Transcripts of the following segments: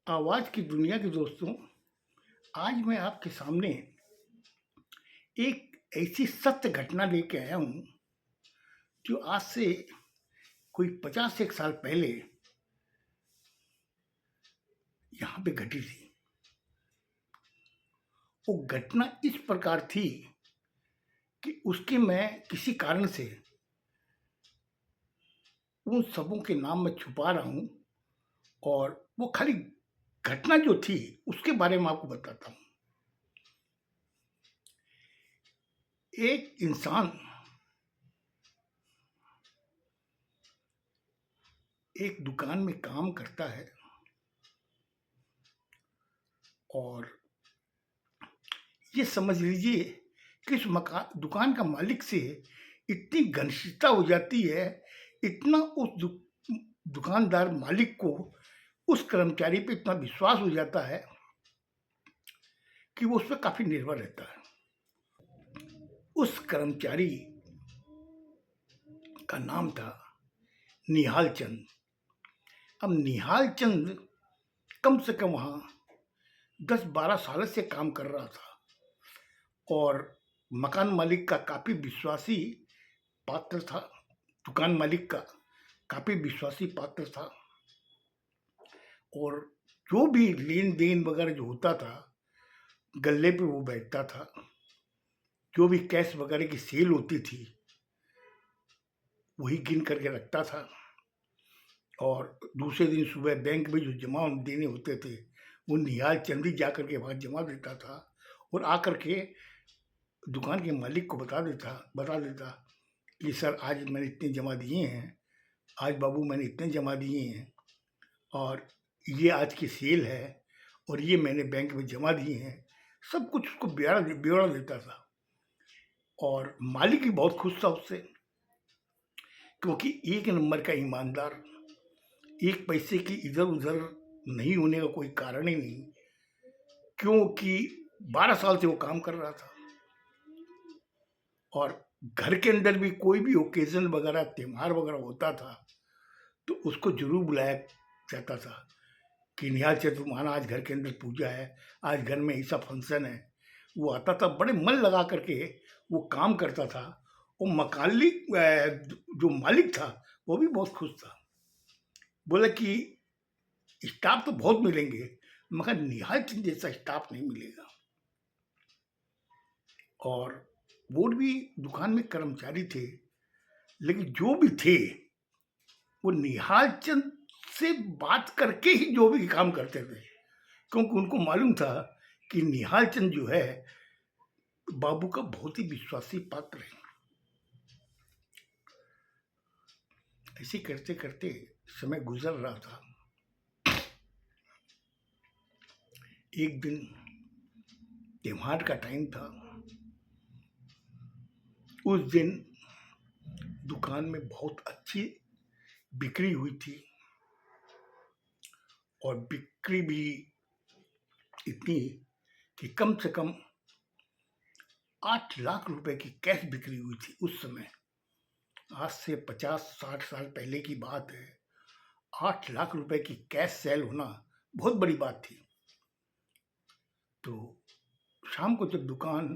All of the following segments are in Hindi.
आवाज़ की दुनिया के दोस्तों, आज मैं आपके सामने एक ऐसी सत्य घटना लेके आया हूँ, जो आज से कोई 50 एक साल पहले यहाँ पे घटी थी। वो घटना इस प्रकार थी कि उसके मैं किसी कारण से उन सबों के नाम मैं छुपा रहा हूँ और वो खाली घटना जो थी, उसके बारे में आपको बताता हूँ। एक इंसान एक दुकान में काम करता है और ये समझ लीजिए कि इस मकान दुकान का मालिक से इतनी घनिष्ठता हो जाती है, इतना उस दुकानदार मालिक को उस कर्मचारी पे इतना विश्वास हो जाता है कि वो उस पे काफ़ी निर्भर रहता है। उस कर्मचारी का नाम था निहाल चंद। अब निहाल चंद कम से कम वहाँ 10-12 साल से काम कर रहा था और मकान मालिक का काफ़ी विश्वासी पात्र था। दुकान मालिक का काफ़ी विश्वासी पात्र था और जो भी लेन देन वगैरह जो होता था, गल्ले पे वो बैठता था। जो भी कैश वगैरह की सेल होती थी, वही गिन करके रखता था और दूसरे दिन सुबह बैंक में जो जमा देने होते थे, वो निहाल चंद ही जा करके वहाँ जमा देता था और आकर के दुकान के मालिक को बता देता कि सर आज मैंने इतने जमा दिए हैं, आज बाबू मैंने इतने जमा दिए हैं और ये आज की सेल है और ये मैंने बैंक में जमा दिए हैं। सब कुछ उसको ब्यौरा देता था और मालिक भी बहुत खुश था उससे, क्योंकि एक नंबर का ईमानदार, एक पैसे की इधर उधर नहीं होने का कोई कारण ही नहीं, क्योंकि 12 साल से वो काम कर रहा था और घर के अंदर भी कोई भी ओकेजन वगैरह त्यौहार वगैरह होता था तो उसको जरूर बुलाया जाता था कि निहाल चंद तुम्हारा आज घर के अंदर पूजा है, आज घर में ऐसा फंक्शन है। वो आता था, बड़े मन लगा करके वो काम करता था। वो जो मालिक था वो भी बहुत खुश था। बोला कि स्टाफ तो बहुत मिलेंगे मगर निहाल चंद जैसा स्टाफ नहीं मिलेगा। और वो भी दुकान में कर्मचारी थे, लेकिन जो भी थे वो निहाल चंद से बात करके ही जो भी काम करते थे, क्योंकि उनको मालूम था कि निहाल चंद जो है बाबू का बहुत ही विश्वासी पात्र है। ऐसे करते करते समय गुजर रहा था। एक दिन त्योहार का टाइम था। उस दिन दुकान में बहुत अच्छी बिक्री हुई थी और बिक्री भी इतनी कि कम से कम 8 लाख रुपए की कैश बिक्री हुई थी उस समय। आज से 50-60 साल पहले की बात है। 8 लाख रुपए की कैश सेल होना बहुत बड़ी बात थी। तो शाम को जब दुकान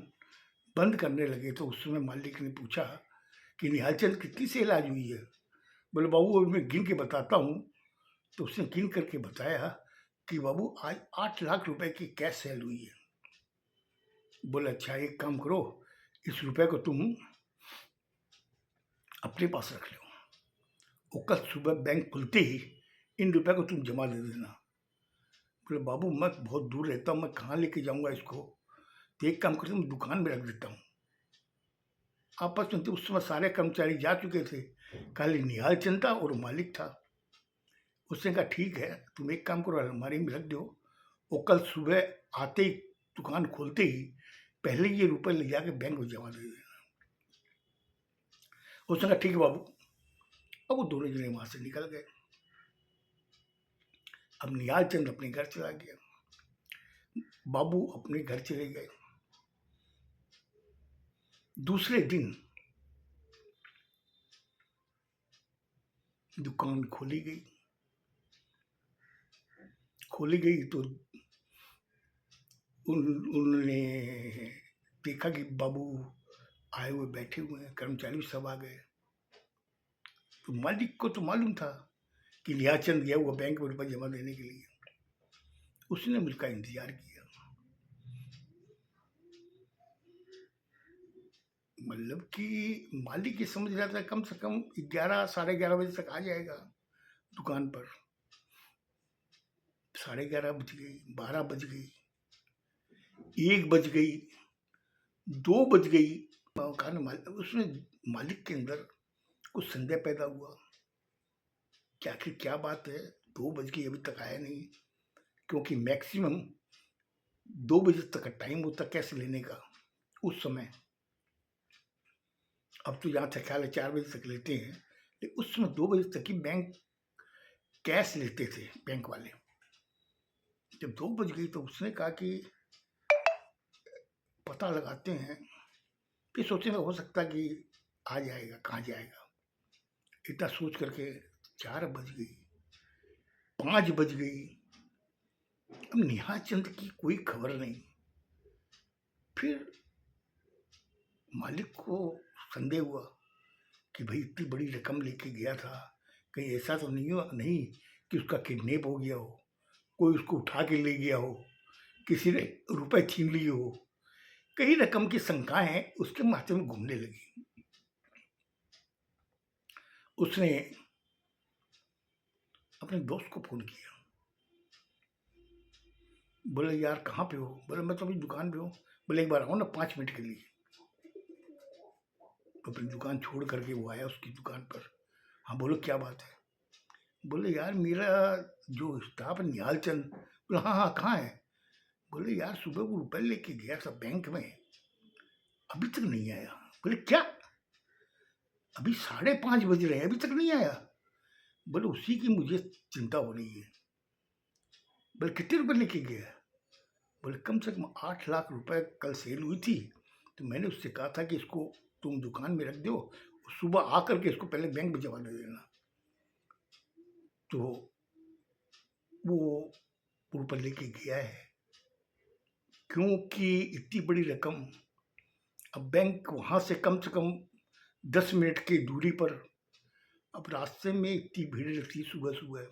बंद करने लगे तो उस समय मालिक ने पूछा कि निहाल चंद कितनी सेल आज हुई है। बोले बाबू अभी मैं गिन के बताता हूँ। तो उसने गिन करके बताया कि बाबू आज 8 लाख रुपए की कैश सेल हुई है। बोले अच्छा एक काम करो, इस रुपए को तुम अपने पास रख लो, वो कल सुबह बैंक खुलते ही इन रुपए को तुम जमा दे देना। बोले बाबू मैं बहुत दूर रहता हूँ, मैं कहाँ लेके जाऊँगा इसको, तो एक काम करता हूँ दुकान में रख देता हूँ। आपस में तो उस समय सारे कर्मचारी जा चुके थे, खाली निहाल चंद था और मालिक था। उसने कहा ठीक है, तुम एक काम करो अलमारी में रख दो, वो कल सुबह आते ही दुकान खोलते ही पहले ये रुपए ले जाके बैंक में जमा दे देना। उसने कहा ठीक है बाबू। अब वो दोनों जने वहां से निकल गए। अब निहाल चंद अपने घर चला गया, बाबू अपने घर चले गए। दूसरे दिन दुकान खोली गई खोली गई तो उन्होंने देखा कि बाबू आए हुए बैठे हुए हैं, कर्मचारी सब आ गए। तो मालिक को तो मालूम था कि लियाचंद गया हुआ बैंक में रुपये जमा देने के लिए। उसने मुझका इंतजार किया, मतलब कि मालिक ये समझ रहा था कम से कम 11 साढ़े 11 बजे तक आ जाएगा दुकान पर। 11:30 बज गई, 12 बज गई, 1 बज गई, 2 बज गई। उसमें मालिक के अंदर कुछ संदेह पैदा हुआ कि आखिर क्या बात है, 2 बज गई अभी तक आया नहीं, क्योंकि मैक्सिमम 2 बजे तक का टाइम होता कैश लेने का उस समय। अब तो जहाँ तक ख्याल है 4 बजे तक लेते हैं, लेकिन उस समय 2 बजे तक ही बैंक कैश लेते थे बैंक वाले। जब 2 बज गई तो उसने कहा कि पता लगाते हैं, फिर सोचने में हो सकता कि आ जाएगा, कहाँ जाएगा। इतना सोच करके 4 बज गई, 5 बज गई, अब निहाल चंद की कोई खबर नहीं। फिर मालिक को संदेह हुआ कि भाई इतनी बड़ी रकम लेके गया था, कहीं ऐसा तो नहीं कि उसका किडनैप हो गया हो, कोई उसको उठा के ले गया हो, किसी ने रुपए छीन लिए हो। कई रकम की शंकाएं उसके माथे में घूमने लगी। उसने अपने दोस्त को फोन किया, बोले यार कहाँ पे हो? बोले मैं तो अभी दुकान पे हूँ। बोले एक बार आओ ना 5 मिनट के लिए। तो अपनी दुकान छोड़ करके वो आया उसकी दुकान पर। हाँ बोलो क्या बात है? बोले यार मेरा जो स्टाफ है निहाल चंद। बोले हाँ हाँ कहाँ है? बोले यार सुबह वो रुपए लेके गया था बैंक में, अभी तक नहीं आया। बोले क्या? अभी 5:30 बज रहे हैं, अभी तक नहीं आया? बोले उसी की मुझे चिंता हो रही है। बोले कितने रुपए लेके गया? बोले कम से कम 8 लाख रुपए कल सेल हुई थी, तो मैंने उससे कहा था कि इसको तुम दुकान में रख दो, सुबह आकर के इसको पहले बैंक में जमा दे देना। तो वो रुपए लेके गया है, क्योंकि इतनी बड़ी रकम, अब बैंक वहाँ से कम 10 मिनट की दूरी पर, अब रास्ते में इतनी भीड़ रहती सुबह सुबह,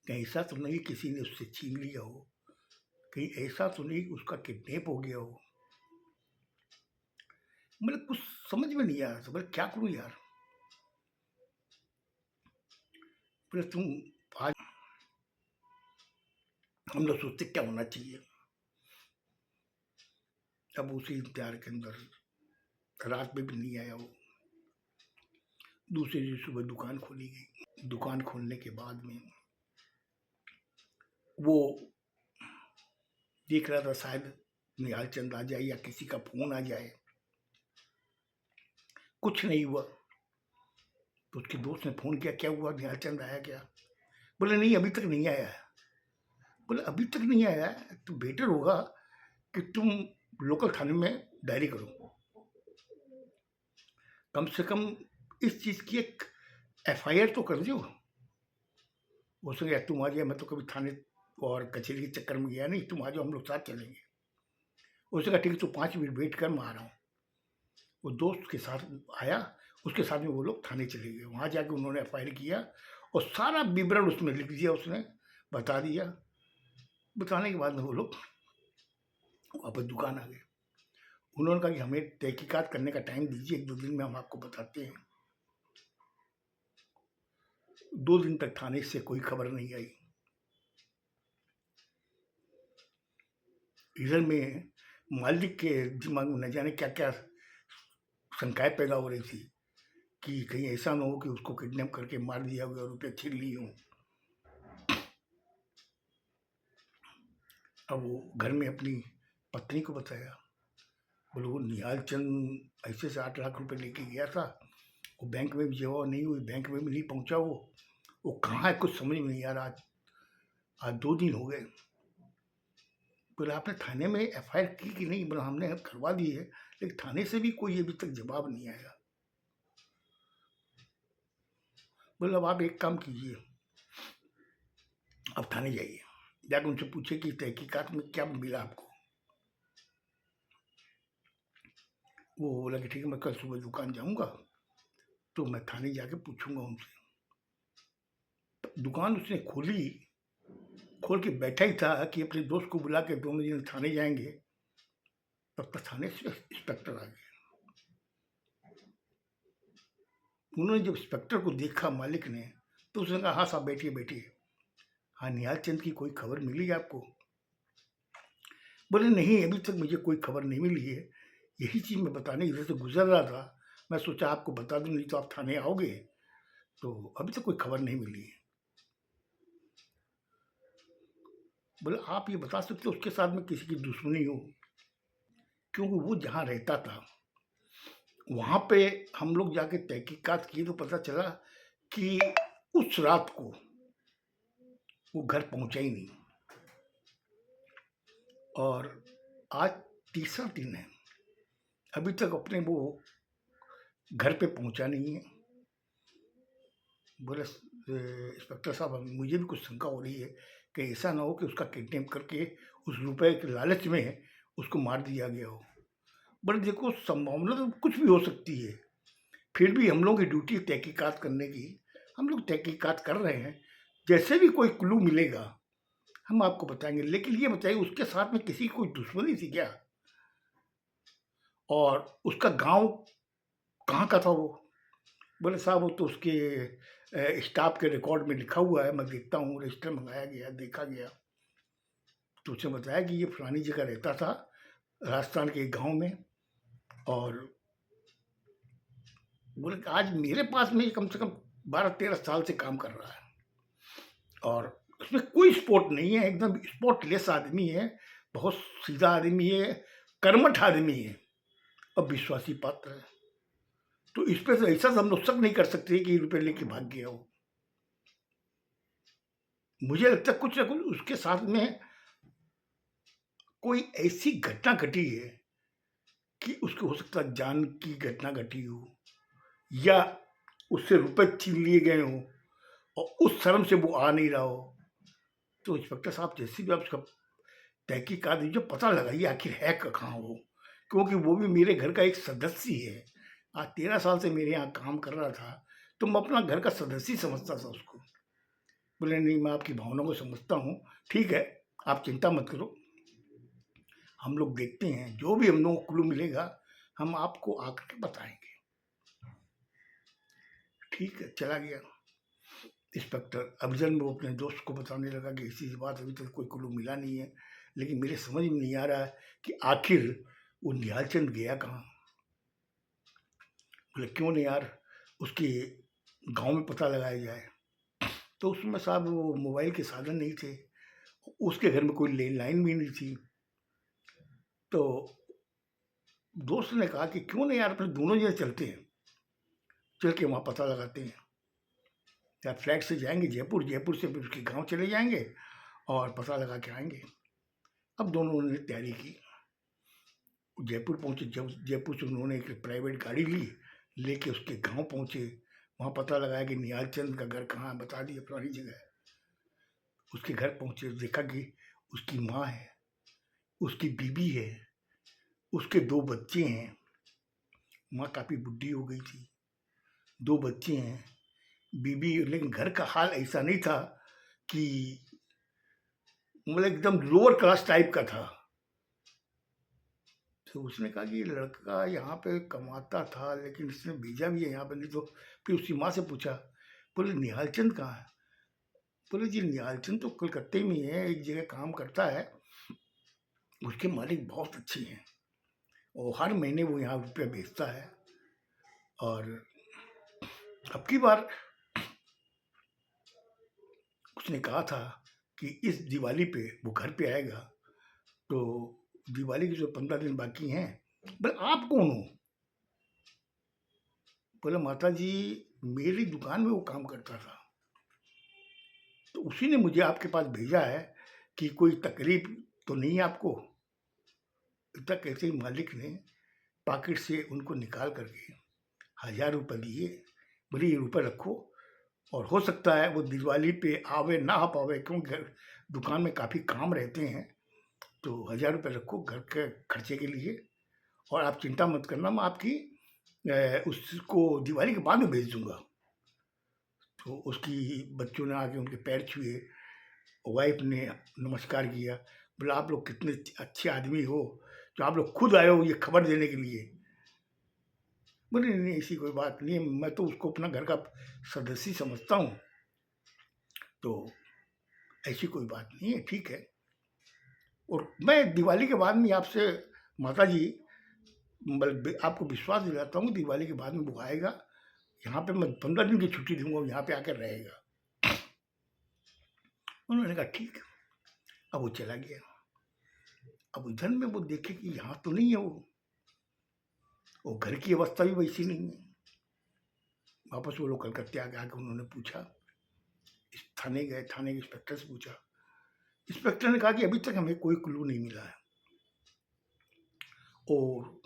कहीं ऐसा तो नहीं किसी ने उससे छीन लिया हो, कहीं ऐसा तो नहीं उसका किडनैप हो गया हो। मतलब कुछ समझ में नहीं आ रहा था, बोले क्या करूं यार। बोले तुम आज, हम लोग सोचते क्या होना चाहिए। अब उसी इंतजार के अंदर रात में भी नहीं आया वो। दूसरे दिन सुबह दुकान खोली गई। दुकान खोलने के बाद में वो देख रहा था शायद निहाल चंद आ जाए या किसी का फोन आ जाए, कुछ नहीं हुआ। तो उसके दोस्त ने फोन किया, क्या हुआ, निहाल चंद आया क्या? बोले नहीं अभी तक नहीं आया है। बोले अभी तक नहीं आया है तो बेटर होगा कि तुम लोकल थाने में डायरी करो, कम से कम इस चीज़ की एक एफआईआर तो कर दो। उसने कहा तुम आ जाए, मैं तो कभी थाने और कचहरी के चक्कर में गया नहीं, तुम आ जाओ हम लोग साथ चलेंगे। उसने कहा ठीक है तो 5 मिनट वेट कर, मैं आ रहा हूँ। वो दोस्त के साथ आया, उसके साथ में वो लोग थाने चले गए। वहाँ जाके उन्होंने एफआईआर किया और सारा विवरण उसमें लिख दिया, उसने बता दिया। बताने के बाद में वो लोग वापस दुकान आ गए। उन्होंने कहा कि हमें तहकीकात करने का टाइम दीजिए, 1-2 दिन में हम आपको बताते हैं। 2 दिन तक थाने से कोई खबर नहीं आई। इधर में मालिक के दिमाग में न जाने क्या क्या शंकाएं पैदा हो रही थी कि कहीं ऐसा ना हो कि उसको किडनैप करके मार दिया गया और रुपये छीन लिए हों। अब वो घर में अपनी पत्नी को बताया। बोले वो निहाल चंद ऐसे से 8 लाख रुपए लेके गया था, वो बैंक में भी जमा नहीं हुई, बैंक में भी नहीं पहुंचा। वो कहाँ है कुछ समझ में नहीं आ रहा। आज 2 दिन हो गए। बोले आपने थाने में एफआईआर की कि नहीं? बोला हमने करवा दी है, लेकिन थाने से भी कोई अभी तक जवाब नहीं आया। बोले अब आप एक काम कीजिए, अब थाने जाइए, जाकर उनसे पूछे कि तहकीकात में क्या मिला आपको। वो बोला कि ठीक है, मैं कल सुबह दुकान जाऊँगा, तो मैं थाने जाके पूछूँगा उनसे। तो दुकान उसने खोली, खोल के बैठा ही था कि अपने दोस्त को बुला के दोनों जने थाने जाएँगे, तब तक थाने से इंस्पेक्टर आ गए। उन्होंने जब इंस्पेक्टर को देखा मालिक ने, तो उसने कहा, हाँ साहब बैठिए बैठिए। हाँ, निहाल चंद की कोई खबर मिली आपको? बोले नहीं, अभी तक मुझे कोई खबर नहीं मिली है। यही चीज़ मैं बताने इधर से गुजर रहा था, मैं सोचा आपको बता दूं, नहीं तो आप थाने आओगे। तो अभी तक कोई खबर नहीं मिली है। बोले आप ये बता सकते हो उसके साथ में किसी की दुश्मनी हो? क्योंकि वो जहाँ रहता था वहाँ पे हम लोग जाके तहकीकात किए तो पता चला कि उस रात को वो घर पहुँचा ही नहीं, और आज तीसरा दिन है, अभी तक अपने वो घर पे पहुँचा नहीं है। बोले इंस्पेक्टर साहब, मुझे भी कुछ शंका हो रही है कि ऐसा ना हो कि उसका किडनैप करके उस रुपए के लालच में उसको मार दिया गया हो। बट देखो, संभावना तो कुछ भी हो सकती है, फिर भी हम लोग की ड्यूटी है तहकीकात करने की, हम लोग तहकीकात कर रहे हैं। जैसे भी कोई क्लू मिलेगा हम आपको बताएंगे, लेकिन ये बताइए उसके साथ में किसी की कोई दुश्मनी थी क्या? और उसका गांव कहाँ का था वो? बोले साहब वो तो उसके स्टाफ के रिकॉर्ड में लिखा हुआ है, मैं देखता हूँ, रजिस्टर मंगाया गया, देखा गया, तो उसने बताया कि ये फलानी जगह रहता था, राजस्थान के एक गांव में। और बोले कि आज मेरे पास में कम से कम 12-13 साल से काम कर रहा है, और उसमें कोई स्पोर्ट नहीं है, एकदम स्पोर्टलेस आदमी है, बहुत सीधा आदमी है, कर्मठ आदमी है, और विश्वासी पात्र है। तो इस पे तो ऐसा हम लोग शक नहीं कर सकते कि रुपये लेके भाग गया हो। मुझे लगता है कुछ ना कुछ उसके साथ में कोई ऐसी घटना घटी है कि उसको हो सकता है जान की घटना घटी हो, या उससे रुपए छीन लिए गए हों और उस शर्म से वो आ नहीं रहा हो। तो इंस्पेक्टर साहब जैसे भी आप उसका तहकीकात दीजिए, पता लगाइए आखिर है कहाँ वो, क्योंकि वो भी मेरे घर का एक सदस्य है। आज 13 साल से मेरे यहाँ काम कर रहा था, तो मैं अपना घर का सदस्य ही समझता था उसको। बोले नहीं, मैं आपकी भावनाओं को समझता हूँ, ठीक है, आप चिंता मत करो, हम लोग देखते हैं, जो भी हम लोगों को क्लू मिलेगा हम आपको आकर के बताएंगे। ठीक है, चला गया इंस्पेक्टर। अब जब वो अपने दोस्त को बताने लगा कि इसी बात, अभी तक कोई क्लू मिला नहीं है, लेकिन मेरे समझ में नहीं आ रहा है कि आखिर वो निहाल चंद गया कहाँ। बोले क्यों नहीं यार, उसके गांव में पता लगाया जाए। तो उसमें साहब वो मोबाइल के साधन नहीं थे, उसके घर में कोई लैंडलाइन भी नहीं थी। तो दोस्त ने कहा कि क्यों नहीं यार, अपने दोनों जने चलते हैं, चल के वहाँ पता लगाते हैं। या फ्लाइट से जाएंगे जयपुर, जयपुर से फिर उसके गांव चले जाएंगे और पता लगा के आएंगे। अब दोनों ने तैयारी की, जयपुर पहुंचे। जब जयपुर से उन्होंने एक प्राइवेट गाड़ी ली, लेके उसके गांव पहुंचे, वहाँ पता लगाया कि निहाल चंद का घर कहाँ है, बता दिया पुरानी जगह है। उसके घर पहुंचे, देखा कि उसकी माँ है, उसकी बीबी है, उसके 2 बच्चे हैं। माँ काफ़ी बुढ़ी हो गई थी, 2 बच्चे हैं, बीबी। लेकिन घर का हाल ऐसा नहीं था कि, मतलब एकदम लोअर क्लास टाइप का था। तो उसने कहा कि ये लड़का यहाँ पे कमाता था, लेकिन इसने भेजा भी है यहाँ पे, नहीं तो। फिर उसकी माँ से पूछा, बोले निहाल चंद कहाँ है? बोले जी निहाल चंद तो कलकत्ते में ही है, एक जगह काम करता है, उसके मालिक बहुत अच्छे हैं, और हर महीने वो यहाँ रुपया भेजता है। और अब की बार उसने कहा था कि इस दिवाली पे वो घर पे आएगा, तो दिवाली के जो 15 दिन बाकी हैं। बोले आप कौन हो? बोले माता जी, मेरी दुकान में वो काम करता था, तो उसी ने मुझे आपके पास भेजा है कि कोई तकलीफ तो नहीं है आपको। इतना कहते ही मालिक ने पॉकेट से उनको निकाल करके 1000 रुपये दिए। बोले ये रुपये रखो, और हो सकता है वो दिवाली पे आवे ना आ पावे, क्योंकि घर दुकान में काफ़ी काम रहते हैं। तो 1000 रुपये रखो घर के खर्चे के लिए, और आप चिंता मत करना, मैं आपकी उसको दिवाली के बाद में भेज दूंगा। तो उसकी बच्चों ने आके उनके पैर छुए, वाइफ ने नमस्कार किया, बोला आप लोग कितने अच्छे आदमी हो, तो आप लोग खुद आए हो ये खबर देने के लिए। बोले नहीं नहीं, ऐसी कोई बात नहीं है, मैं तो उसको अपना घर का सदस्य समझता हूँ, तो ऐसी कोई बात नहीं है, ठीक है। और मैं दिवाली के बाद में आपसे माता जी आपको विश्वास दिलाता हूँ, दिवाली के बाद में वो आएगा यहाँ पे, मैं 15 दिन की छुट्टी दूंगा, यहाँ पे आकर रहेगा। उन्होंने कहा ठीक है। अब वो चला गया। अब इधर में वो देखे कि यहाँ तो नहीं है वो घर की अवस्था भी वैसी नहीं है। वापस वो लोग कलकत्ते आके उन्होंने पूछा, इस थाने गए, थाने के इंस्पेक्टर से पूछा। इंस्पेक्टर ने कहा कि अभी तक हमें कोई क्लू नहीं मिला है, और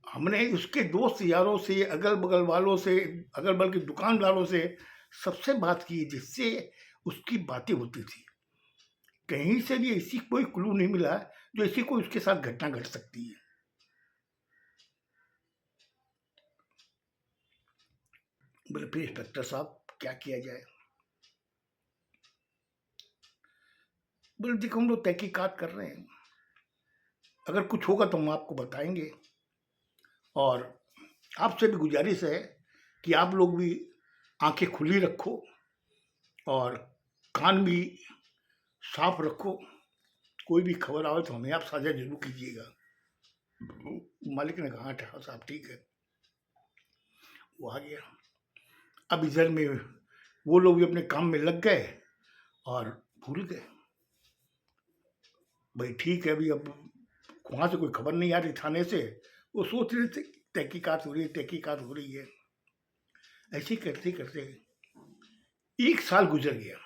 हमने उसके दोस्त यारों से, अगल बगल वालों से, अगल बगल के दुकानदारों से सबसे बात की, जिससे उसकी बातें होती थी। कहीं से भी ऐसी कोई क्लू नहीं मिला जो ऐसी कोई उसके साथ घटना घट सकती है। बोले फिर इंस्पेक्टर साहब क्या किया जाए? बोले देखो हम लोग तहकीकात कर रहे हैं, अगर कुछ होगा तो हम आपको बताएंगे, और आपसे भी गुजारिश है कि आप लोग भी आंखें खुली रखो और कान भी साफ रखो, कोई भी खबर आवे तो हमें आप साझा जरूर कीजिएगा। मालिक ने कहा था साहब ठीक है। वो आ गया। अब इधर में वो लोग भी अपने काम में लग गए और भूल गए। भाई ठीक है, अभी अब वहाँ से कोई खबर नहीं आ रही थाने से, वो सोच रहे थे तहकीकात हो रही है, तहकीकात हो रही है। ऐसे करते करते 1 साल गुजर गया।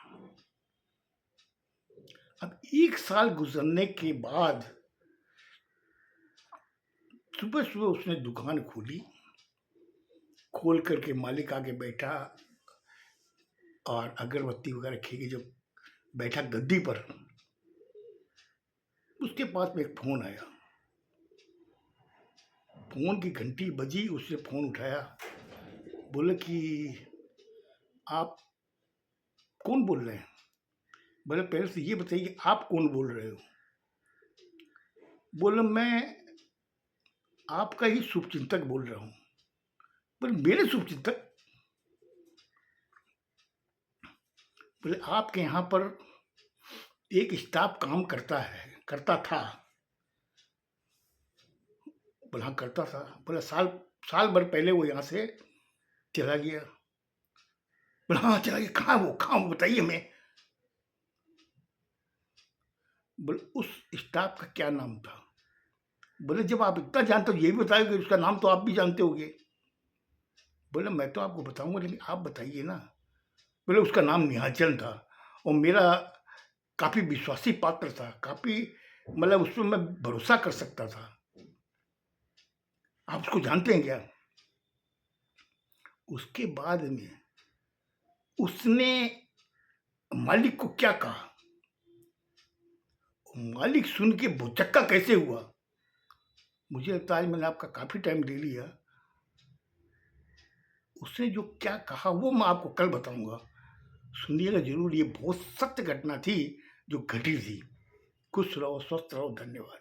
अब 1 साल गुजरने के बाद सुबह सुबह उसने दुकान खोली, खोल करके मालिक आके बैठा और अगरबत्ती वगैरह रखेगी, जब बैठा गद्दी पर, उसके पास में एक फोन आया। फोन की घंटी बजी, उसने फोन उठाया, बोले कि आप कौन बोल रहे हैं? बोले पहले से ये बताइए आप कौन बोल रहे हो? बोले मैं आपका ही शुभचिंतक बोल रहा हूँ। बोले मेरे शुभचिंतक? बोले आपके यहाँ पर एक स्टाफ काम करता था। बोला हाँ करता था। बोला साल भर पहले वो यहाँ से चला गया। बोला हाँ चला गया, कहाँ वो बताइए हमें। बोले उस स्टाफ का क्या नाम था? बोले जब आप इतना जानते हो ये भी बताओगे, उसका नाम तो आप भी जानते होगे। बोले मैं तो आपको बताऊंगा, लेकिन आप बताइए ना। बोले उसका नाम निहाचल था, और मेरा काफ़ी विश्वासी पात्र था, काफ़ी मतलब उस पर मैं भरोसा कर सकता था। आप उसको जानते हैं क्या? उसके बाद में उसने मालिक को क्या कहा, मालिक सुन के भुचक्का कैसे हुआ। मुझे लगता है आज मैंने आपका काफ़ी टाइम ले लिया। उसने जो क्या कहा वो मैं आपको कल बताऊंगा, सुनिएगा जरूर। ये बहुत सत्य घटना थी जो घटी थी। खुश रहो, स्वस्थ रहो, धन्यवाद।